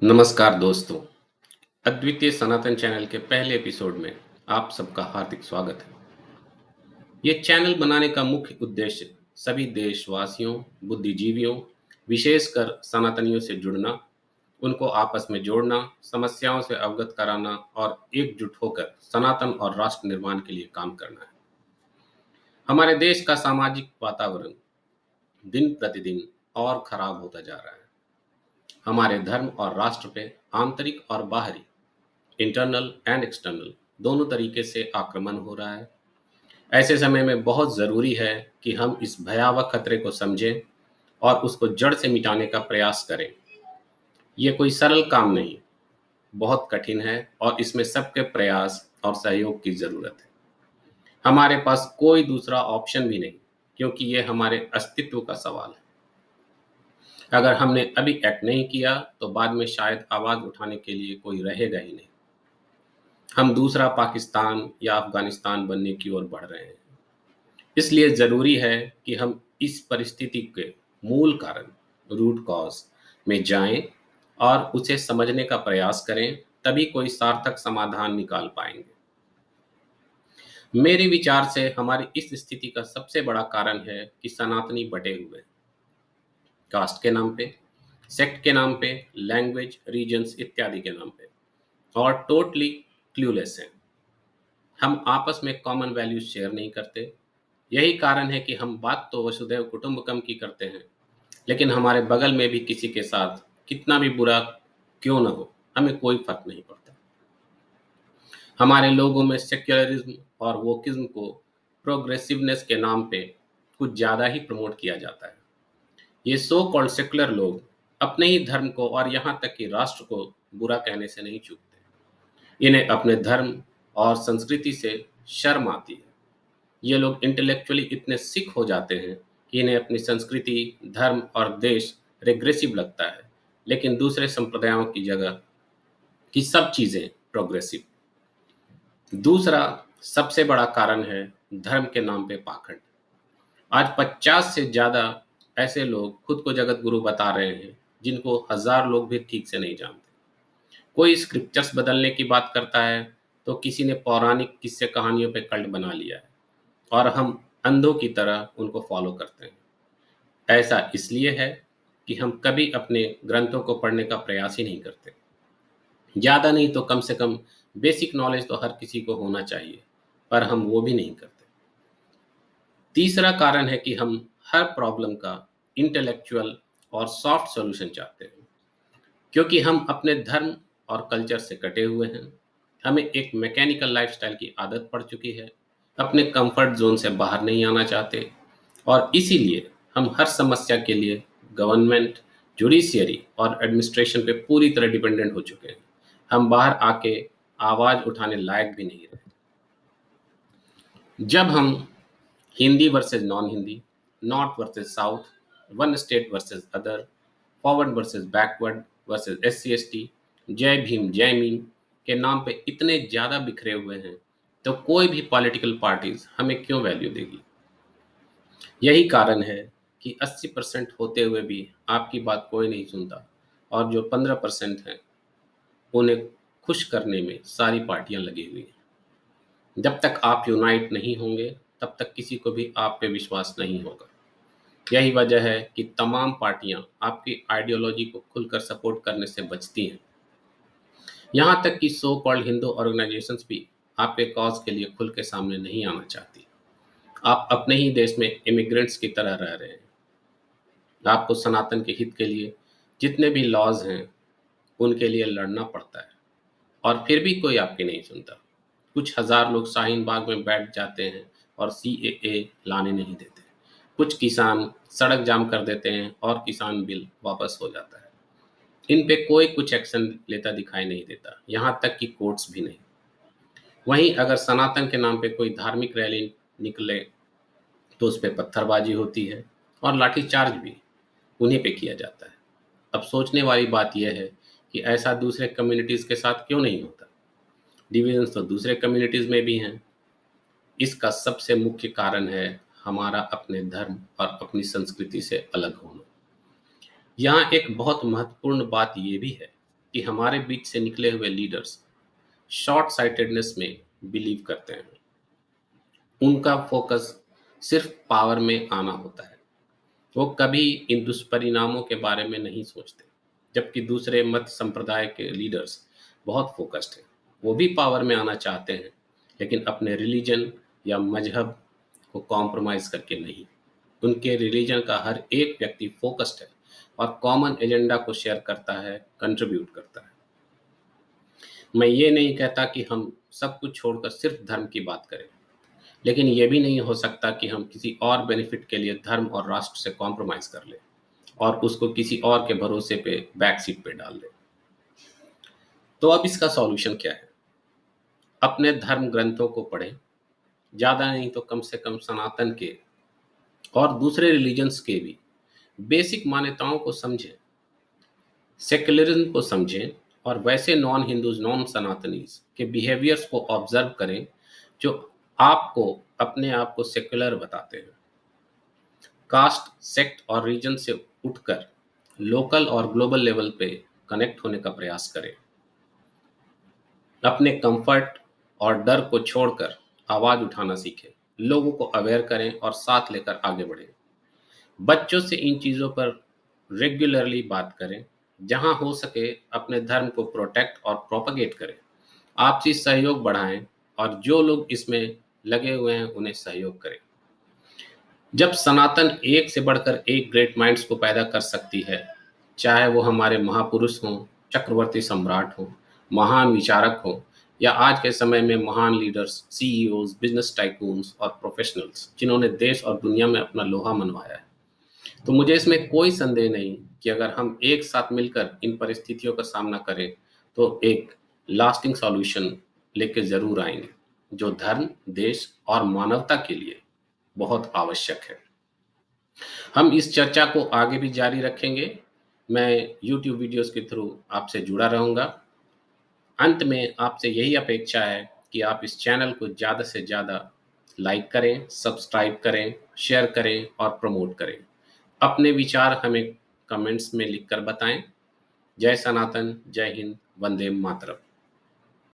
नमस्कार दोस्तों, अद्वितीय सनातन चैनल के पहले एपिसोड में आप सबका हार्दिक स्वागत है। ये चैनल बनाने का मुख्य उद्देश्य सभी देशवासियों, बुद्धिजीवियों, विशेषकर सनातनियों से जुड़ना, उनको आपस में जोड़ना, समस्याओं से अवगत कराना और एकजुट होकर सनातन और राष्ट्र निर्माण के लिए काम करना है। हमारे देश का सामाजिक वातावरण दिन प्रतिदिन और खराब होता जा रहा है। हमारे धर्म और राष्ट्र पे आंतरिक और बाहरी, इंटरनल एंड एक्सटर्नल दोनों तरीके से आक्रमण हो रहा है। ऐसे समय में बहुत ज़रूरी है कि हम इस भयावह खतरे को समझें और उसको जड़ से मिटाने का प्रयास करें। ये कोई सरल काम नहीं, बहुत कठिन है और इसमें सबके प्रयास और सहयोग की ज़रूरत है। हमारे पास कोई दूसरा ऑप्शन भी नहीं, क्योंकि ये हमारे अस्तित्व का सवाल है। अगर हमने अभी एक्ट नहीं किया, तो बाद में शायद आवाज़ उठाने के लिए कोई रहेगा ही नहीं। हम दूसरा पाकिस्तान या अफगानिस्तान बनने की ओर बढ़ रहे हैं। इसलिए ज़रूरी है कि हम इस परिस्थिति के मूल कारण, रूट कॉज में जाएं और उसे समझने का प्रयास करें, तभी कोई सार्थक समाधान निकाल पाएंगे। मेरे विचार से हमारी इस स्थिति का सबसे बड़ा कारण है कि सनातनी बटे हुए हैं। कास्ट के नाम पे, सेक्ट के नाम पे, लैंग्वेज, रीजन्स इत्यादि के नाम पे, और टोटली क्लूलेस हैं। हम आपस में कॉमन वैल्यूज शेयर नहीं करते। यही कारण है कि हम बात तो वसुधैव कुटुंबकम की करते हैं, लेकिन हमारे बगल में भी किसी के साथ कितना भी बुरा क्यों न हो, हमें कोई फर्क नहीं पड़ता। हमारे लोगों में सेक्युलरिज्म और वोकिज्म को प्रोग्रेसिवनेस के नाम पे कुछ ज़्यादा ही प्रमोट किया जाता है। ये सो कॉल्ड सेक्युलर लोग अपने ही धर्म को और यहाँ तक कि राष्ट्र को बुरा कहने से नहीं चूकते। इन्हें अपने धर्म और संस्कृति से शर्म आती है। ये लोग इंटेलेक्चुअली इतने सिक हो जाते हैं कि इन्हें अपनी संस्कृति, धर्म और देश रिग्रेसिव लगता है, लेकिन दूसरे संप्रदायों की जगह की सब चीज़ें प्रोग्रेसिव। दूसरा सबसे बड़ा कारण है धर्म के नाम पे पाखंड। आज 50 से ज़्यादा ऐसे लोग खुद को जगत गुरु बता रहे हैं, जिनको हजार लोग भी ठीक से नहीं जानते। कोई स्क्रिप्चर्स बदलने की बात करता है, तो किसी ने पौराणिक किस्से कहानियों पे कल्ट बना लिया है और हम अंधों की तरह उनको फॉलो करते हैं। ऐसा इसलिए है कि हम कभी अपने ग्रंथों को पढ़ने का प्रयास ही नहीं करते। ज़्यादा नहीं तो कम से कम बेसिक नॉलेज तो हर किसी को होना चाहिए, पर हम वो भी नहीं करते। तीसरा कारण है कि हम हर प्रॉब्लम का इंटेलेक्चुअल और सॉफ्ट सॉल्यूशन चाहते हैं, क्योंकि हम अपने धर्म और कल्चर से कटे हुए हैं। हमें एक मैकेनिकल लाइफस्टाइल की आदत पड़ चुकी है, अपने कंफर्ट जोन से बाहर नहीं आना चाहते, और इसीलिए हम हर समस्या के लिए गवर्नमेंट, जुडिशियरी और एडमिनिस्ट्रेशन पे पूरी तरह डिपेंडेंट हो चुके हैं। हम बाहर आके आवाज़ उठाने लायक भी नहीं रहे। जब हम Hindi versus non Hindi, north versus south, one state versus other, forward versus backward versus SC ST, जय भीम जय मीम के नाम पे इतने ज़्यादा बिखरे हुए हैं, तो कोई भी पॉलिटिकल पार्टीज हमें क्यों वैल्यू देगी। यही कारण है कि 80% होते हुए भी आपकी बात कोई नहीं सुनता, और जो 15% हैं, उन्हें खुश करने में सारी पार्टियां लगी हुई हैं। जब तक आप यूनाइट नहीं होंगे, तब तक किसी को भी आप पे विश्वास नहीं होगा। यही वजह है कि तमाम पार्टियां आपकी आइडियोलॉजी को खुलकर सपोर्ट करने से बचती हैं। यहाँ तक कि सो कॉल्ड हिंदू ऑर्गेनाइजेशंस भी आपके कॉज के लिए खुल के सामने नहीं आना चाहती। आप अपने ही देश में इमिग्रेंट्स की तरह रह रहे हैं। आपको सनातन के हित के लिए जितने भी लॉज हैं, उनके लिए लड़ना पड़ता है, और फिर भी कोई आपकी नहीं सुनता। कुछ हजार लोग शाहीन बाग में बैठ जाते हैं और CAA लाने नहीं देते। कुछ किसान सड़क जाम कर देते हैं और किसान बिल वापस हो जाता है। इन पे कोई कुछ एक्शन लेता दिखाई नहीं देता, यहाँ तक कि कोर्ट्स भी नहीं। वहीं अगर सनातन के नाम पे कोई धार्मिक रैली निकले, तो उस पे पत्थरबाजी होती है और लाठीचार्ज भी उन्हीं पे किया जाता है। अब सोचने वाली बात यह है कि ऐसा दूसरे कम्युनिटीज़ के साथ क्यों नहीं होता। डिविजन्स तो दूसरे कम्युनिटीज़ में भी हैं। इसका सबसे मुख्य कारण है हमारा अपने धर्म और अपनी संस्कृति से अलग होना। यहाँ एक बहुत महत्वपूर्ण बात ये भी है कि हमारे बीच से निकले हुए लीडर्स शॉर्ट साइटेडनेस में बिलीव करते हैं। उनका फोकस सिर्फ पावर में आना होता है। वो कभी इन दुष्परिणामों के बारे में नहीं सोचते। जबकि दूसरे मत संप्रदाय के लीडर्स बहुत फोकस्ड हैं। वो भी पावर में आना चाहते हैं, लेकिन अपने रिलीजन या मजहब को कॉम्प्रोमाइज करके नहीं। उनके रिलीजन का हर एक व्यक्ति फोकस्ड है और कॉमन एजेंडा को शेयर करता है, कंट्रीब्यूट करता है। मैं ये नहीं कहता कि हम सब कुछ छोड़कर सिर्फ धर्म की बात करें, लेकिन ये भी नहीं हो सकता कि हम किसी और बेनिफिट के लिए धर्म और राष्ट्र से कॉम्प्रोमाइज कर लें और उसको किसी और के भरोसे पे बैक सीट पे डाल दें। तो अब इसका सॉल्यूशन क्या है? अपने धर्म ग्रंथों को पढ़ें, ज़्यादा नहीं तो कम से कम सनातन के और दूसरे रिलीजन्स के भी बेसिक मान्यताओं को समझें, सेक्युलरिज्म को समझें और वैसे नॉन हिंदूज, नॉन सनातनीज के बिहेवियर्स को ऑब्जर्व करें जो आपको अपने आप को सेक्युलर बताते हैं। कास्ट, सेक्ट और रीजन से उठकर लोकल और ग्लोबल लेवल पे कनेक्ट होने का प्रयास करें। अपने कंफर्ट और डर को छोड़कर आवाज उठाना सीखें, लोगों को अवेयर करें और साथ लेकर आगे बढ़ें। बच्चों से इन चीज़ों पर रेगुलरली बात करें। जहां हो सके अपने धर्म को प्रोटेक्ट और प्रोपगेट करें। आपसी सहयोग बढ़ाएं और जो लोग इसमें लगे हुए हैं उन्हें सहयोग करें। जब सनातन एक से बढ़कर एक ग्रेट माइंड्स को पैदा कर सकती है, चाहे वो हमारे महापुरुष हों, चक्रवर्ती सम्राट हों, महान विचारक हों या आज के समय में महान लीडर्स, सीईओज, बिजनेस टाइकून्स और प्रोफेशनल्स जिन्होंने देश और दुनिया में अपना लोहा मनवाया है, तो मुझे इसमें कोई संदेह नहीं कि अगर हम एक साथ मिलकर इन परिस्थितियों का सामना करें तो एक लास्टिंग सॉल्यूशन लेके जरूर आएंगे, जो धर्म, देश और मानवता के लिए बहुत आवश्यक है। हम इस चर्चा को आगे भी जारी रखेंगे। मैं यूट्यूब वीडियोस के थ्रू आपसे जुड़ा रहूंगा। अंत में आपसे यही अपेक्षा है कि आप इस चैनल को ज़्यादा से ज़्यादा लाइक करें, सब्सक्राइब करें, शेयर करें और प्रमोट करें। अपने विचार हमें कमेंट्स में लिखकर बताएं। जय सनातन, जय हिंद, वंदे मातरम।